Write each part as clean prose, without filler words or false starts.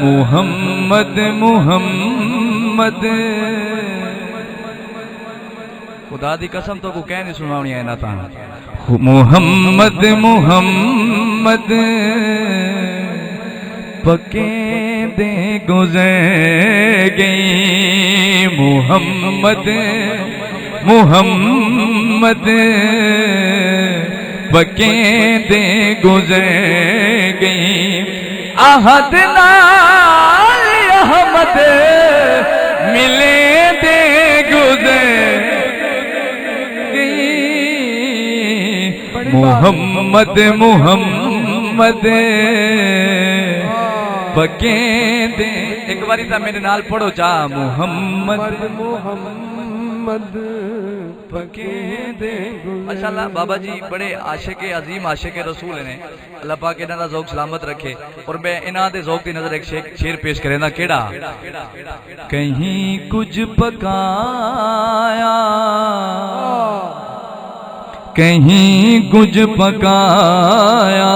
मुहम्मद मुहम्मद खुदा दी कसम तो को कह नहीं सुनानी है ना ता मुहम्मद मुहम्मद पके दे गुजर गई मुहम्मद मुहम्मद पके दे गुजर गई आहद नाल अहमद मिले दे गुजर गई मुहम्मद मुहम्मद पके दे। एक बारी तो मेरे नाल पढ़ो जा मुहम्मद मुहम्मद पके दे। माशाअल्लाह बाबा जी बड़े आशिक अजीम आशिक रसूल ने, अल्लाह पाक इन्हां दा ज़ौक सलामत रखे। और मैं इन्हां दे ज़ौक दी नज़र एक शेर पेश करे ना केड़ा कहीं कुछ पकाया कहीं कुछ पकाया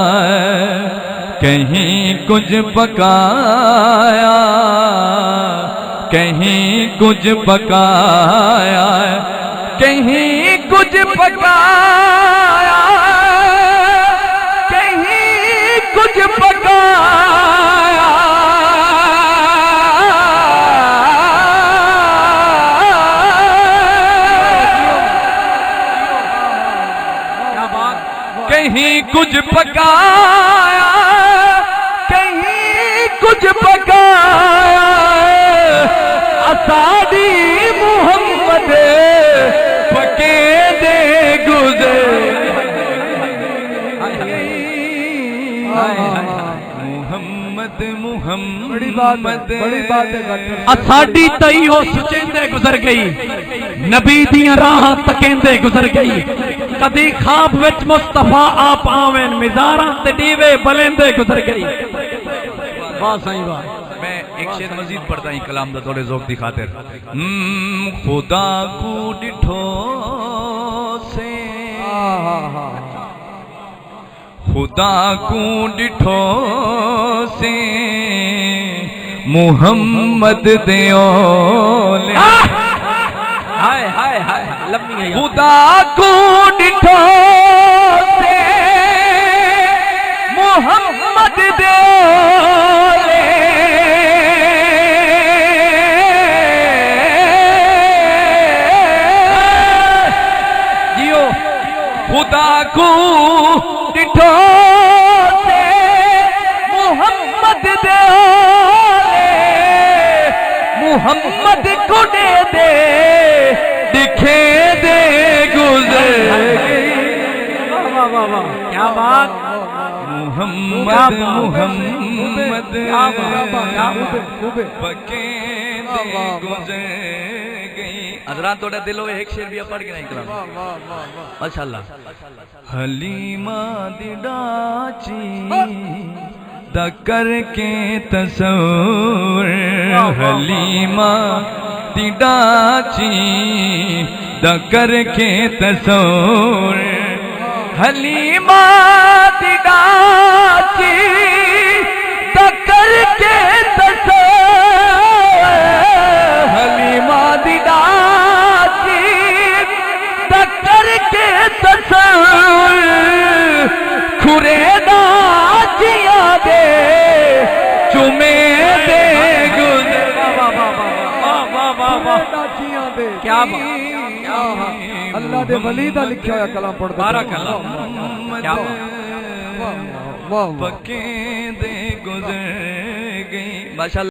कहीं कुछ पकाया कहीं कुछ पकाया कहीं कुछ पकाया कहीं कुछ पकाया कहीं कुछ पकाया कहीं कुछ पकाया असादी मुहम्मद पके दे गुजर मुहम्मद मुहम्मद बड़ी बात है असाडी तई हो सुचेंदे गुजर गई नबी दियां राह तकेंदे गुजर गई कदी खाब विच मुस्तफा आप आवेन मिजारां ते दीवे बलेंदे गुजर गई। वाह सही वाह। मैं एक शेर मजीद पढ़ता हूं कलाम दा थोड़े ज़ौक दी खातिर। खुदा को डिठो से खुदा को डिठो से मुहम्मद देओ ले हाय हाय हाय लम्बी है खुदा को डिठो से मुहम्मद देओ ले जियो खुदा को डिठो से मुहम्मद देओ ले मुहम्मद को दे दिखे दे गुजर गई। वाह वाह वाह क्या बात मुहम्मद मुहम्मद पके दे गुजर गई। हज़रात थोड़ा दिलो एक शेर भी पढ़ के नहीं करा माशाअल्लाह। हलीमा दी डाची दा करके तसव्वुर हलीमा दी डाची दा करके तसव्वुर हलीमा दी डाची दा करके तसव्वुर हलीमा दी डाची दा करके तसव्वुर खुरे डाचिया दे चुमे दे गुजर क्या अल्लाह दे वली दा लिखा होया कलाम पढ़ पके दे गुजर गई माशाअल्लाह।